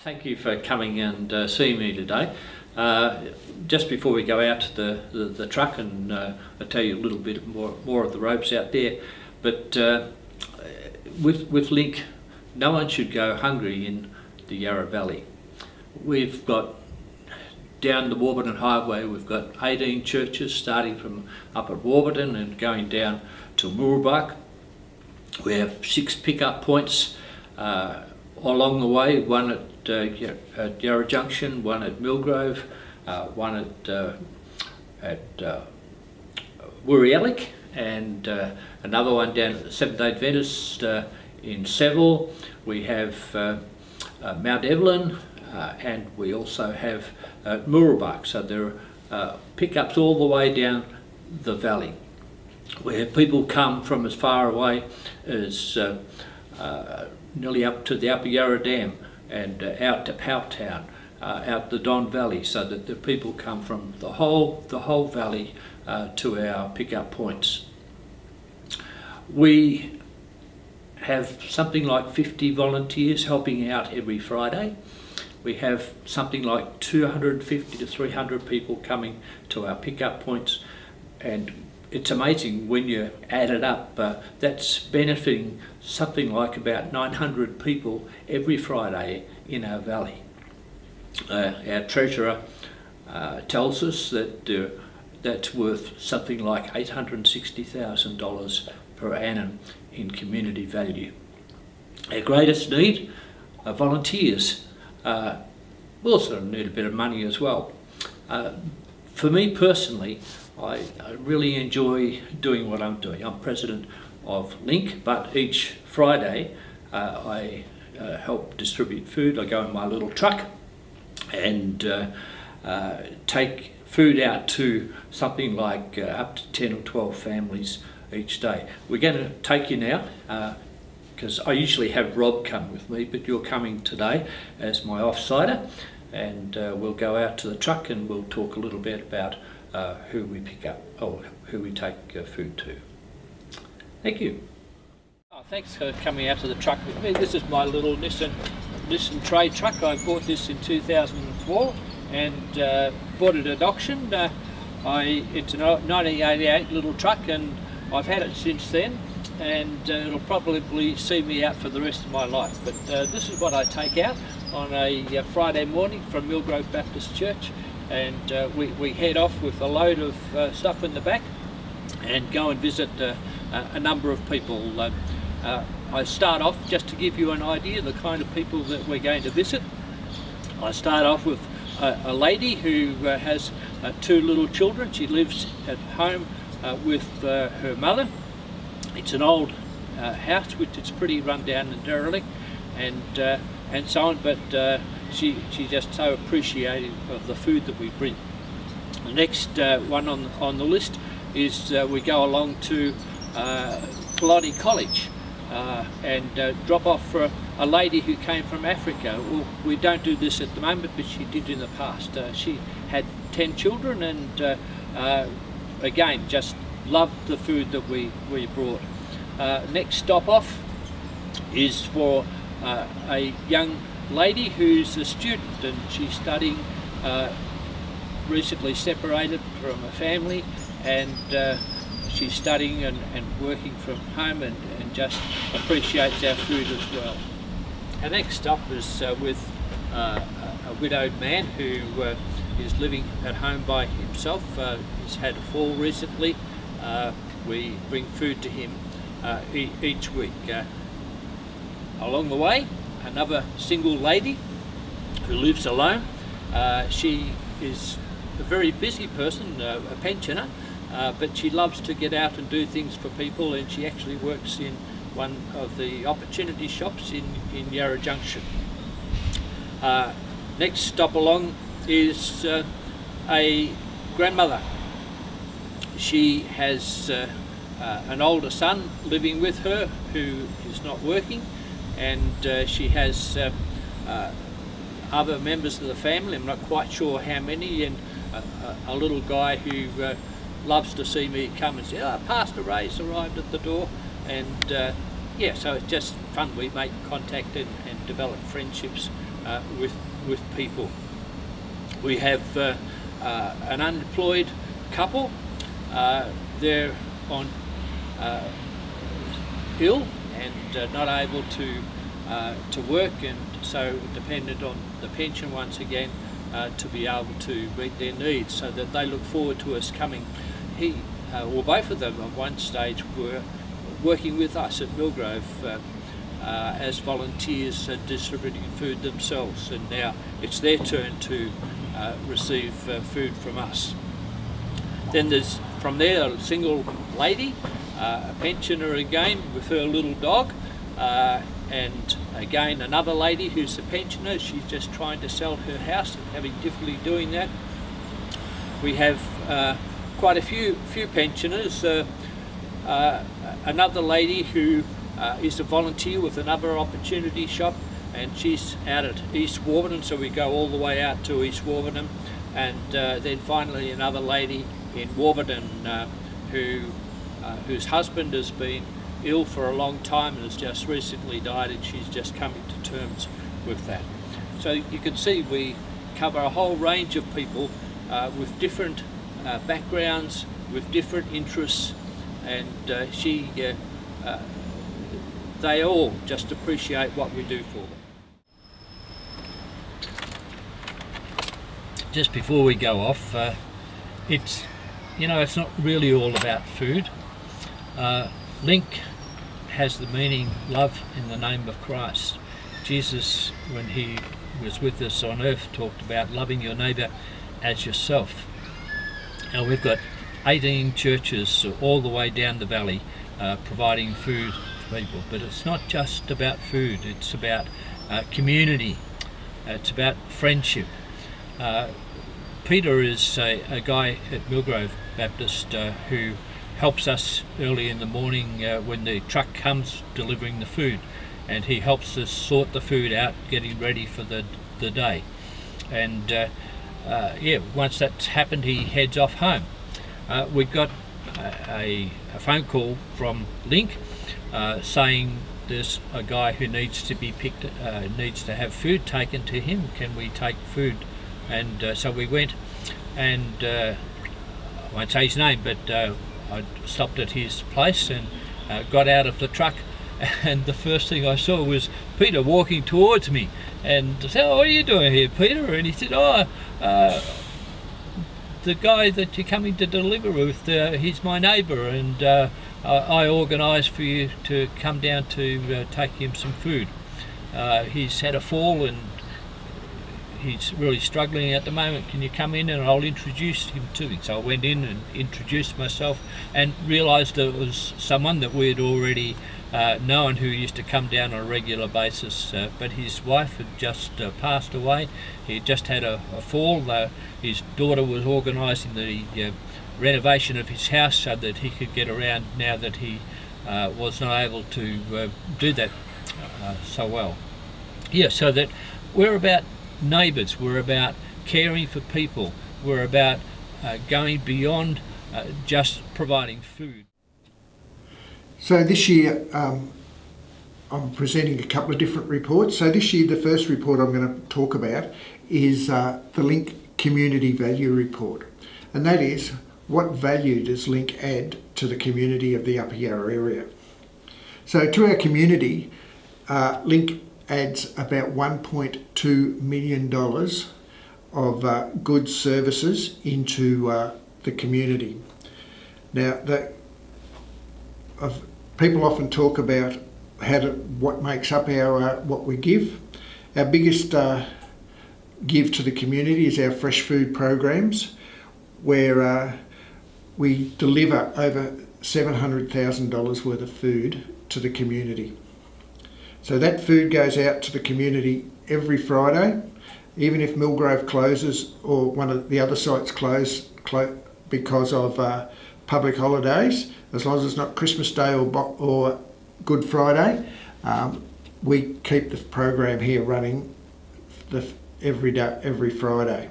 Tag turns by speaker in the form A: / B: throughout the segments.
A: Thank you for coming and seeing me today. Just before we go out to the truck, and I'll tell you a little bit more of the ropes out there, but with LinC, no one should go hungry in the Yarra Valley. We've got down the Warburton Highway, we've got 18 churches starting from up at Warburton and going down to Mooroolbark. We have 6 pickup points along the way, one at Yarra Junction, one at Millgrove, one at Wooriellic, and another one down at the Seventh-day Adventist in Seville. We have Mount Evelyn, and we also have Mooroolbark. So there are pickups all the way down the valley, where people come from as far away as nearly up to the Upper Yarra Dam and out to Powtown, out the Don Valley, so that the people come from the whole valley to our pickup points. We have something like 50 volunteers helping out every Friday. We have something like 250 to 300 people coming to our pickup points, and it's amazing when you add it up. That's benefiting something like about 900 people every Friday in our valley. Our treasurer tells us that that's worth something like $860,000 per annum in community value. Our greatest need are volunteers. We also need a bit of money as well. For me personally, I really enjoy doing what I'm doing. I'm president of LinC, but each Friday I help distribute food. I go in my little truck and take food out to something like up to 10 or 12 families each day. We're going to take you now, because I usually have Rob come with me, but you're coming today as my offsider, and we'll go out to the truck and we'll talk a little bit about who we pick up or who we take food to. Thank you. Thanks for coming out to the truck with me. This is my little Nissan trade truck. I bought this in 2004 and bought it at auction. It's a 1988 little truck, and I've had it since then, and it'll probably see me out for the rest of my life. But this is what I take out on a Friday morning from Millgrove Baptist Church, and we head off with a load of stuff in the back and go and visit a number of people. I start off, just to give you an idea, the kind of people that we're going to visit. I start off with a lady who has 2 little children. She lives at home with her mother. It's an old house which is pretty run down and derelict, and so on, but she's just so appreciative of the food that we bring. The next one on the list is we go along to Kalani College and drop off for a lady who came from Africa. Well, we don't do this at the moment, but she did in the past. She had 10 children, and again, just loved the food that we brought. Next stop off is for a young lady who's a student, and she's studying, recently separated from a family, and she's studying and working from home, and just appreciates our food as well. Our next stop is with a widowed man who is living at home by himself. He's had a fall recently. We bring food to him each week. Along the way, another single lady who lives alone. She is a very busy person, a pensioner, but she loves to get out and do things for people, and she actually works in one of the opportunity shops in Yarra Junction. Next stop along is a grandmother. She has an older son living with her who is not working, and she has other members of the family. I'm not quite sure how many, and a little guy who loves to see me come and say, "Oh, Pastor Ray's arrived at the door," and yeah, so it's just fun. We make contact and develop friendships with people. We have an unemployed couple. They're on ill and not able to work, and so dependent on the pension once again to be able to meet their needs, so that they look forward to us coming. Both of them at one stage were working with us at Millgrove as volunteers distributing food themselves, and now it's their turn to receive food from us. Then there's from there a single lady, a pensioner again with her little dog, and again another lady who's a pensioner. She's just trying to sell her house and having difficulty doing that. We have quite a few pensioners. Another lady who is a volunteer with another opportunity shop, and she's out at East Warburton, so we go all the way out to East Warburton. And then finally another lady in Warburton whose husband has been ill for a long time and has just recently died, and she's just coming to terms with that. So you can see we cover a whole range of people with different backgrounds, with different interests, and they all just appreciate what we do for them. Just before we go off, it's not really all about food. LinC has the meaning love in the name of Christ. Jesus, when he was with us on earth, talked about loving your neighbour as yourself. Now we've got 18 churches all the way down the valley providing food to people, but it's not just about food, it's about community, it's about friendship. Peter is a guy at Millgrove Baptist who helps us early in the morning when the truck comes delivering the food, and he helps us sort the food out, getting ready for the day. And once that's happened, he heads off home. We got a phone call from LinC saying there's a guy who needs to have food taken to him. Can we take food? And so we went, and I won't say his name, but I stopped at his place and got out of the truck, and the first thing I saw was Peter walking towards me, and I said, "Oh, what are you doing here, Peter?" And he said, the guy that you're coming to deliver with, he's my neighbour, and I organised for you to come down to take him some food. He's had a fall and he's really struggling at the moment. Can you come in and I'll introduce him to you? So I went in and introduced myself and realised that it was someone that we had already known, who used to come down on a regular basis, but his wife had just passed away. He had just had a fall. His daughter was organising the renovation of his house so that he could get around now that he was not able to do that so well. So that we're about neighbours, we're about caring for people, we're about going beyond just providing food.
B: So this year I'm presenting a couple of different reports. So this year the first report I'm going to talk about is the LinC Community Value Report, and that is, what value does LinC add to the community of the Upper Yarra area? So to our community, LinC adds about $1.2 million of goods services into the community. Now, people often talk about what makes up our what we give. Our biggest give to the community is our fresh food programs, where we deliver over $700,000 worth of food to the community. So that food goes out to the community every Friday, even if Millgrove closes or one of the other sites close because of public holidays. As long as it's not Christmas Day or Good Friday, we keep the program here running every Friday.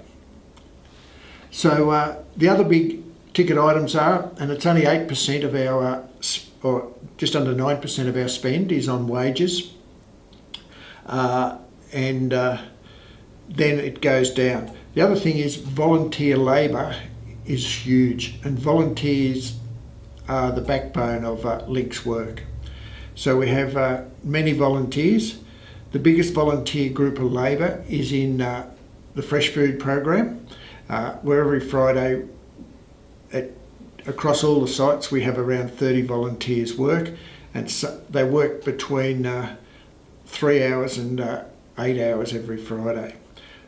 B: So the other big ticket items are, and it's only 8% of our, or just under 9% of our spend is on wages. And then it goes down. The other thing is volunteer labour is huge, and volunteers are the backbone of LinC's work. So we have many volunteers. The biggest volunteer group of labour is in the fresh food program, where every Friday across all the sites we have around 30 volunteers work, and so they work between 3 hours and 8 hours every Friday.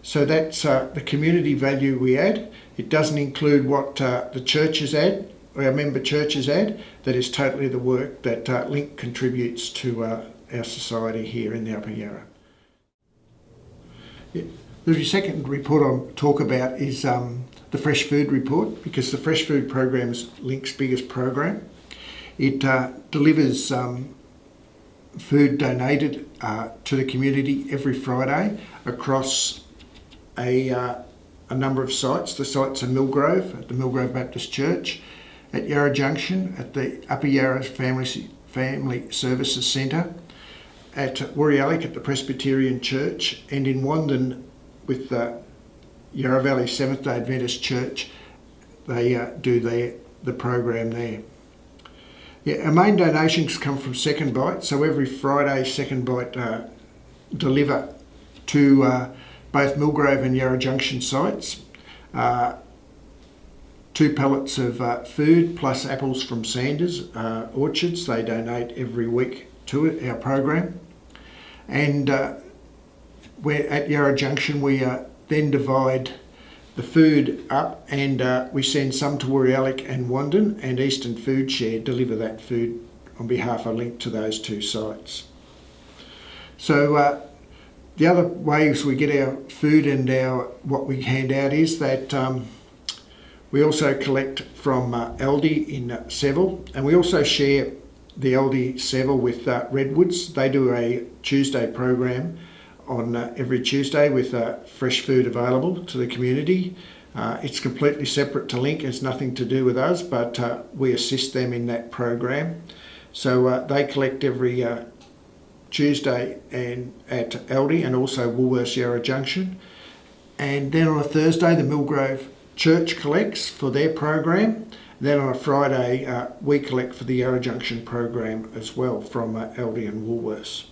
B: So that's the community value we add. It doesn't include what the churches add, or our member churches add. That is totally the work that LinC contributes to our society here in the Upper Yarra. Yeah. The second report I'll talk about is the Fresh Food Report, because the Fresh Food Program is LinC's biggest program. It delivers food donated to the community every Friday across a number of sites. The sites are Millgrove at the Millgrove Baptist Church, at Yarra Junction at the Upper Yarra Family Services Centre, at Woorolloc at the Presbyterian Church, and in Wandon with the Yarra Valley Seventh-day Adventist Church. They do the program there. Yeah, our main donations come from Second Bite, so every Friday Second Bite deliver to both Millgrove and Yarra Junction sites 2 pallets of food plus apples from Sanders orchards. They donate every week to our program. And we're at Yarra Junction, we then divide the food up, and we send some to Woorolloc and Wandon, and Eastern Food Share deliver that food on behalf of LinC to those 2 sites. So the other ways we get our food and what we hand out is that we also collect from Aldi in Seville, and we also share the Aldi Seville with Redwoods. They do a Tuesday program on every Tuesday with fresh food available to the community. It's completely separate to LinC, has nothing to do with us, but we assist them in that program. So they collect every Tuesday and at Aldi and also Woolworths Yarra Junction. And then on a Thursday, the Millgrove Church collects for their program. Then on a Friday, we collect for the Yarra Junction program as well from Aldi and Woolworths.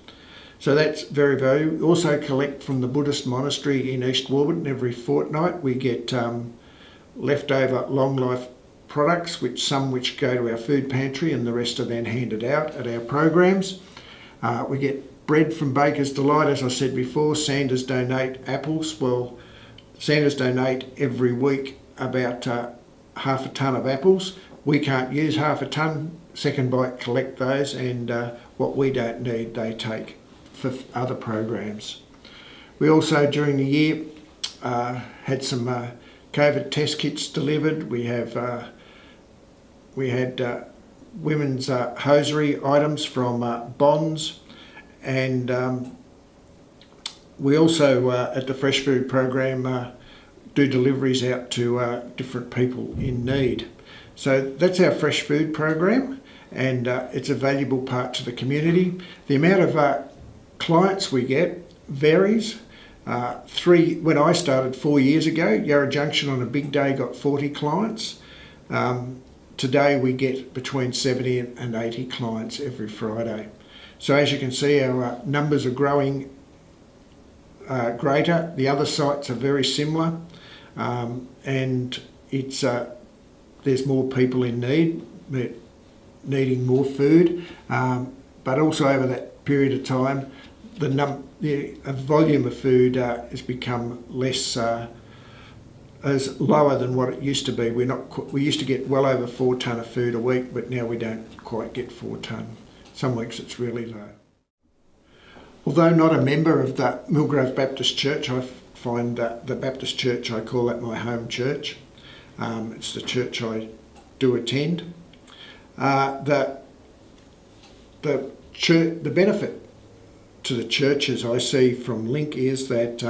B: So that's very valuable. We also collect from the Buddhist monastery in East Warburton every fortnight. We get leftover long life products, which go to our food pantry, and the rest are then handed out at our programs. We get bread from Baker's Delight, as I said before. Sanders donate apples. Well, Sanders donate every week about half a tonne of apples. We can't use half a tonne. Second Bite collect those, and what we don't need they take for other programs. We also during the year had some COVID test kits delivered. We had women's hosiery items from Bonds, and we also at the Fresh Food program do deliveries out to different people in need. So that's our Fresh Food program, and it's a valuable part to the community. The amount of clients we get varies. When I started 4 years ago, Yarra Junction on a big day got 40 clients. Today we get between 70 and 80 clients every Friday. So as you can see, our numbers are growing greater. The other sites are very similar, and it's there's more people in need, needing more food, but also over that period of time, the volume of food has become less, as lower than what it used to be. We used to get well over 4 tonne of food a week, but now we don't quite get 4 tonne. Some weeks it's really low. Although not a member of the Millgrove Baptist Church, I find that the Baptist Church, I call that my home church. It's the church I do attend. The benefit to the churches I see from LinC is that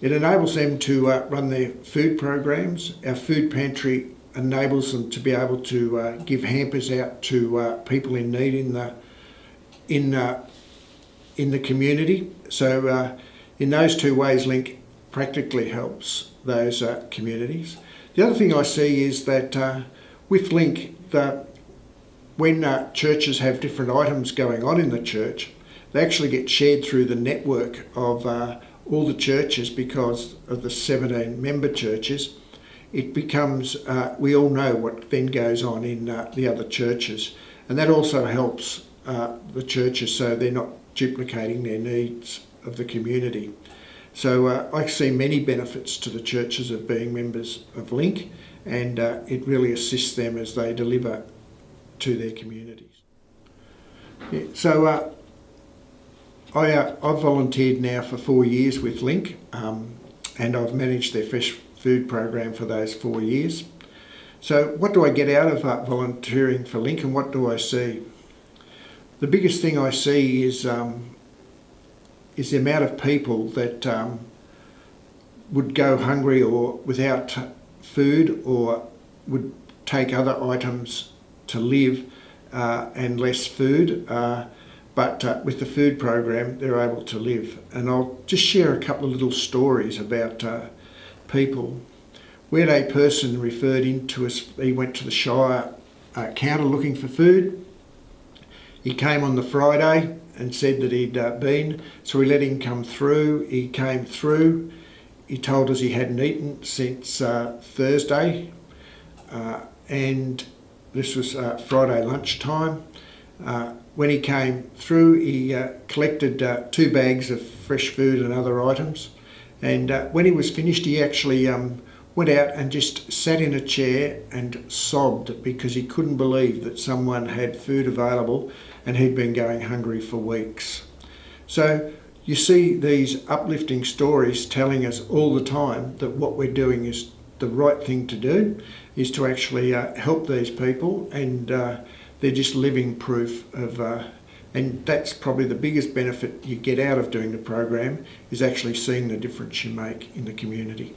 B: it enables them to run their food programs. Our food pantry enables them to be able to give hampers out to people in need in the community. So in those two ways, LinC practically helps those communities. The other thing I see is that with LinC, when churches have different items going on in the church, they actually get shared through the network of all the churches because of the 17 member churches. It becomes, we all know what then goes on in the other churches. And that also helps the churches so they're not duplicating their needs of the community. So I see many benefits to the churches of being members of LinC, and it really assists them as they deliver to their communities. Yeah, so I've volunteered now for 4 years with LinC, and I've managed their fresh food program for those 4 years. So what do I get out of volunteering for LinC, and what do I see? The biggest thing I see is the amount of people that would go hungry or without food, or would take other items to live and less food. But with the food program, they're able to live. And I'll just share a couple of little stories about people. We had a person referred in to us. He went to the Shire counter looking for food. He came on the Friday and said that he'd been, so we let him come through. He came through. He told us he hadn't eaten since Thursday, and this was Friday lunchtime. When he came through, he collected 2 bags of fresh food and other items, and when he was finished, he actually went out and just sat in a chair and sobbed because he couldn't believe that someone had food available and he'd been going hungry for weeks. So you see these uplifting stories telling us all the time that what we're doing is the right thing to do, is to actually help these people, and they're just living proof of, and that's probably the biggest benefit you get out of doing the program, is actually seeing the difference you make in the community.